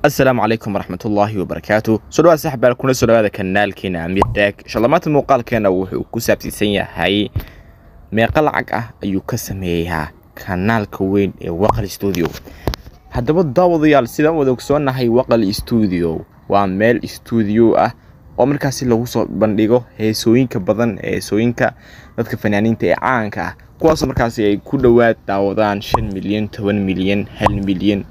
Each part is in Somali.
السلام عليكم ورحمة الله وبركاته. سلوى سحب كنا سلوى هذا كنال كنا ميداك إن شاء الله ما المقال كنا وكسب سيسية هاي ما قلعك أيو كسميها كنال كوين وقل استوديو هذا بالضبط يال سيدا ودوكسونا هاي وقل استوديو وعمل استوديو ومركاسي لو وصل بندقه heesooyinka badan heesooyinka dadka fanaaniinta ee caanka ah kuwaas markaasi ay ku dhawaad daawadaan 5 milyan 10 milyan 1 milyan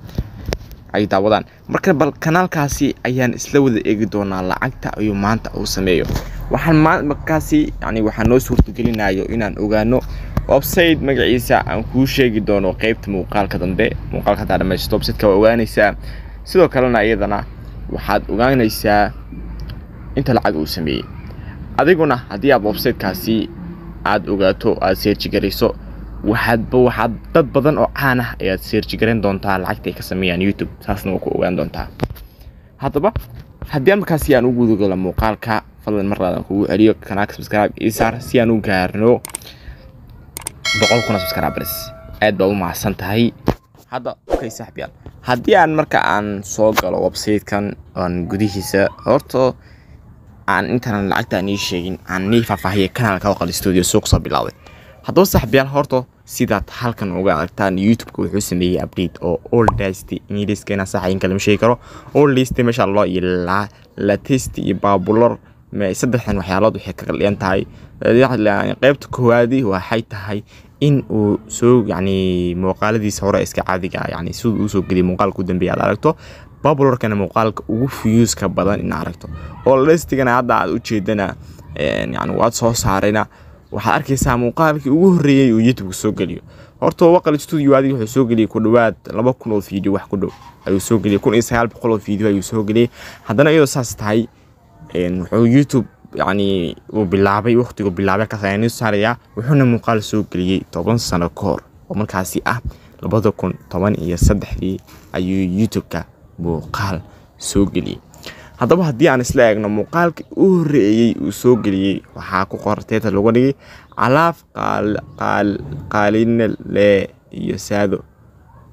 ay daawadaan marka bal kanaalkaasi ayaan isla wada eegi doonaa lacagta ayuu maanta uu sameeyo waxaan markaasi waxaan noo suurtagelinayo inaan ogaano website magaciisa aan ku sheegi doono qaybta muuqaalka dambe muuqaalka dhamaysto website-ka ogaanaysa sidoo kalena iyadana waxaad ogaanaysaa inta lacag uu sameeyay adiguna hadii aad website-kaasi aad ogaato aad search gareyso waxaad dad badan oo caan ah ayaad search gareyn doontaa lacagta ay ka sameeyaan YouTube taasna waa ku ogaan doontaa hadaba hadii markaasi aan ugu gudagalo muuqaalka fadlan mar labaad kugu celiyo kanaalka subscribe isaar si aan u gaarno 100,000 subscribers aad baa u mahadsan tahay hadda okay saaxiibayaal hadii aan marka aan soo galo website-kan aan gudihiisa horto aan intaan lacagta aan sheegin aan faahfaahiye kanaalka waqal studio suuq soo bilaaway haddaba saaxiibayaal horto sidaad halkan uga aragtaan YouTube-ka wuxuu sameeyay update oo all list ingiriiskana saxayn kala sheegi karo all list meesha Allah ilaa latest iyo popular ma saddexdan waxyaalood waxay ka qaliyaan tahay qaybta koowaadi waxay tahay in uu soo muuqaaladiisa hore iska caadiga sidoo uu soo geliyay muuqaalka u dambeeyay aad aragto popular kana muuqaalka ugu views ka badan in aragto oo listigana hadda aad u jeedana waad soo saarayna waxa arkaysaa muuqaalkii ugu horeeyay uu YouTube soo geliyo horta waqal studio aad wuxuu soo geliyay ku dhawaad 2,000 oo video wax ku dhow ayuu soo geliyay 1,900 oo video ayuu soo geliyay haddana iyadoo saas tahay wuxuu YouTube uu bilaabay waqtigu bilaabay ka sameeyay saaraya wuxuuna muuqaal soo geliyay 10 sano ka hor oo markaasi 2013 ayuu YouTube-ka muuqaal soo geliyay haddaba hadii aan isla eegno muuqaalka uu horeeyay uu soo geliyay waxa ku qorteeta lagu dhigay alaaf qaalin le iyo saado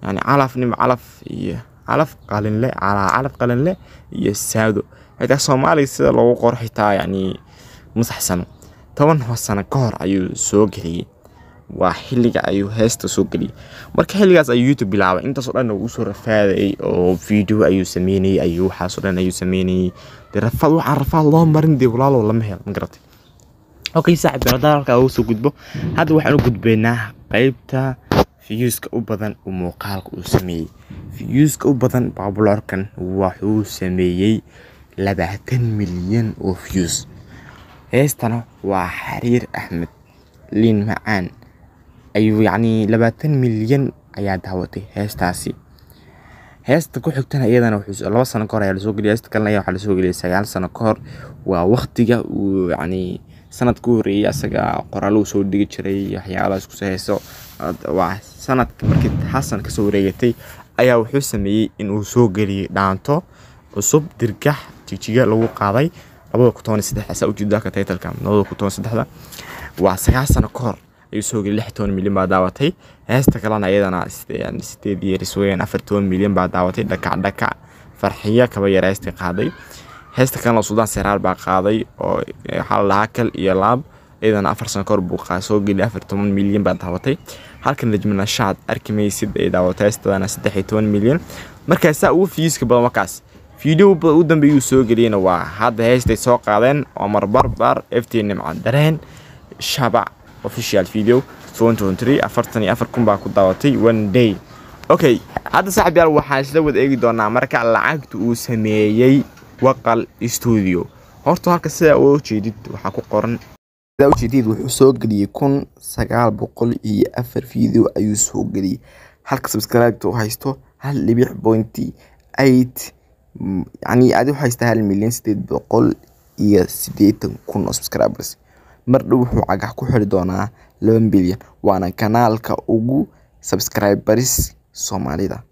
calaf qaalin le iyo saado hada Soomaali sida lagu qorxitaa musaxsan 10 sano ka hor ayuu soo geliyay waa xilliga ayuu heesta soo geliyay marka xilligaas ayuu YouTube bilaabay inta soo dhan uu soo rafaaday oo video ayuu sameeyay ayuu waxa soo dhan ayuu sameeyay rafaad waxa rafaad loo marin dib walaalo lama helo ma garatay okay saaxiib radaalka uu soo gudbo hadda waxaan u gudbeynaa qaybta views-ka u badan oo muuqaalka uu sameeyay views-ka u badan popular-kan wuxuu sameeyay 20 milyan oo views heestana waa Xariir Axmed liin macaan ayuu 20 milyan ayaa daawatay heestaasi heesta ku xigtana iyadana wuxuu 2 sano ka hor ayaa soo geliyay heesta kalena waxa la soo geliyay 9 sano ka hor waa waqtiga uu sanadka horeeyay asaga qoraal uu soo dhigi jiray waxyaalaha isku heeso waa sanadka markii Xasan ka soo wareegtay ayaa wuxuu sameeyay in uu soo geliyay dhaanto cusub dirgax jijiga lagu qaaday 2013 asa u jeedaa ka title-ka 2013 waa 9 sano ka hor ayuu soo geliyay 16 milyan baa daawatay heesta kalena iyadana 8 years weeyaan 14 milyan baa daawatay dhaka farxiya kaba yareystay qaaday heesta kalena Suudaan Seraal baa qaaday oo hal laakal iyo laab iyadana 4 sano ka hor buu soo geliyay 14 milyan baa daawatay halkan najmana shaad arkimaysid ay daawatay heestana 13 milyan markaas uu views-ka badan wakaas video u dambeeyay soo geliyay waa hadda heestay soo qaadeen oo marbar FT nimca dareen shabac official video 2023 baa ku daawatay one day okay hadda saaxiibayaal waxaan isla wada eegi doonaa marka lacagta uu sameeyay waqal studio horta halka sida uu jeedid waxa ku qoran sida uu jeedid wuxuu soo geliyay 1904 video ayuu soo geliyay halka subscribe uu haysto 1.8 aad u haysta 1,880,000 subscribers mar dhow wuxuu cagax ku xiri doonaa 2 bilyan waana kanaalka ugu subscribers Soomaalida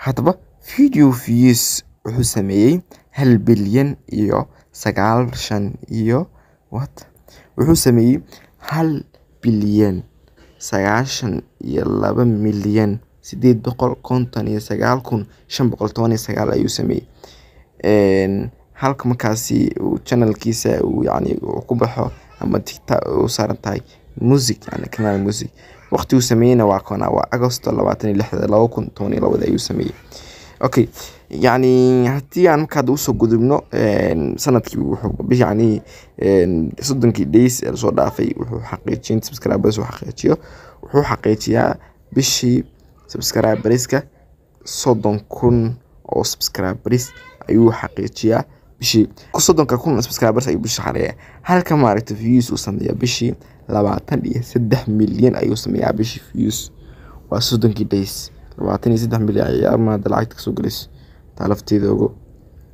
hadaba video views wuxuu sameeyay 1 bilyan iyo 9 iyo wuxuu sameeyay 1 bilyan 92 milyan 859,519 ayuu sameeyay halka markaasi uu channelkiisa uu yani ku baxo ama TikTok uu saaran tahay music yani kanaal music waqti uu sameeyna waa Agosto 26 2012 ayuu sameeyay okay يعني هتي عن كاد وصل قدرنا سنة كي يعني صدق كي ديس صار دافي وحقيقة سبسكرايبرز وحقيقة بشي سبسكرايبرز كا صدق كون أو سبسكرايبرز أيوه حقيقة بشي صدق كون سبسكرايبرز أيوه بشي حاليا هل كمان عرفت فيوز وصندية بشي لبعتن ليه 6 مليون أيوه سميها بشي فيوز وصدق كي ديس لبعتني 6 مليون أيام ما دلعت كسوقلس تعرفتيده ugu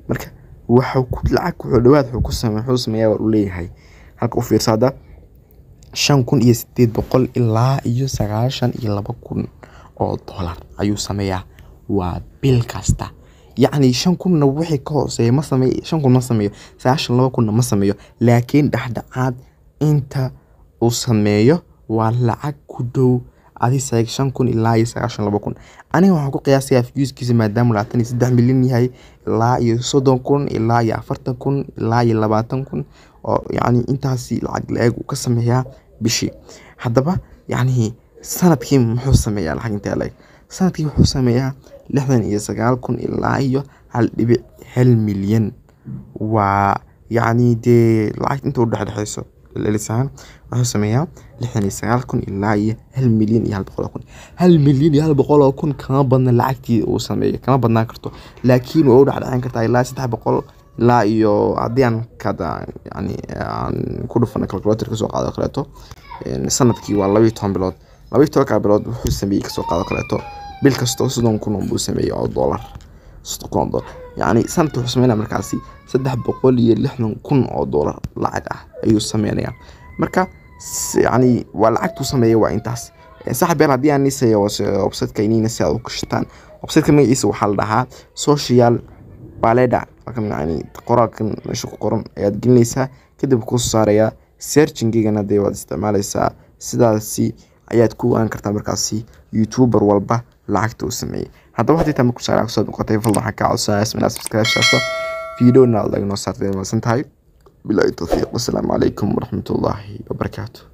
marka waxa ku lacag wuxuu dhawaad wuxuu sameeyaa war u leeyahay halka u fiirsada 5,800 ilaa iyo 92,000 oo dollar ayuu sameeyaa waa bil kasta يعني 5,000 wixii ka hooseeya ma sameeyo 5,000 ma sameeyo 92,000 ma sameeyo laakiin dhaxdhacaad inta uu sameeyo waa lacag ku dhow adi 5,000 ilaa iyo 92,000 aniga waxaan ku qiyaasayaa viewskiisa maadaama 23 milyan yahay ilaa iyo 30,000 ilaa iyo 40,000 ilaa iyo 20,000 oo yani intaasi lacag la-eg uu ka sameeyaa bishii haddaba yani sanadkii muxuu sameeyaa lacag intee la-eg sanadkii wuxuu sameeyaa 69,000 ilaa iyo 1.1 milyan waa yani dee lacag inta u dhexdhexayso لسان waxuu sameeyaa 69,000 ilaa iyo 1 milyan iyo 100,000 1 milyan iyo 100,000 kama badna lacagtii uu sameeyay kama badnaan karto laakiin waa u dhaxdhacan kartaa ilaa 300 ilaa iyo hadii aan kada yani aan ku dhufan calculator ka soo qaado kaleeto sanadkii waa 12 bilood 12 bilood wuxuu sameeyay ka soo qaado kaleeto bil kasto 30,000 buu sameeyay oo dollar 60,000 dollar يعني سنة حسمينا مركزي 360,000 oo dollar lacag ah ayuu sameeyaa marka يعني walacagtu sameeyo waa intaas saxab yar hadii aan nisayo website kaynina si aad u kashtaan website ka magaciisa waxa la dhahaa social baleda yani qoraalkan meesha ku qoran ayaad gelinaysaa kadib ku saaraya searching-gana day waad isticmaalaysaa sidaasi ayaad ku waan kartaa markaasi youtuber walba lacagta uu sameeyay haddaba hadii taama ku saaraa soo noqotay fadlan waxaan ka codsanayaa ismina subscribe shaasto video na laga noo saartay ma santahay billahi tawfiiq wasalaamu calaykum waraxmatullaahi wabarakaatuh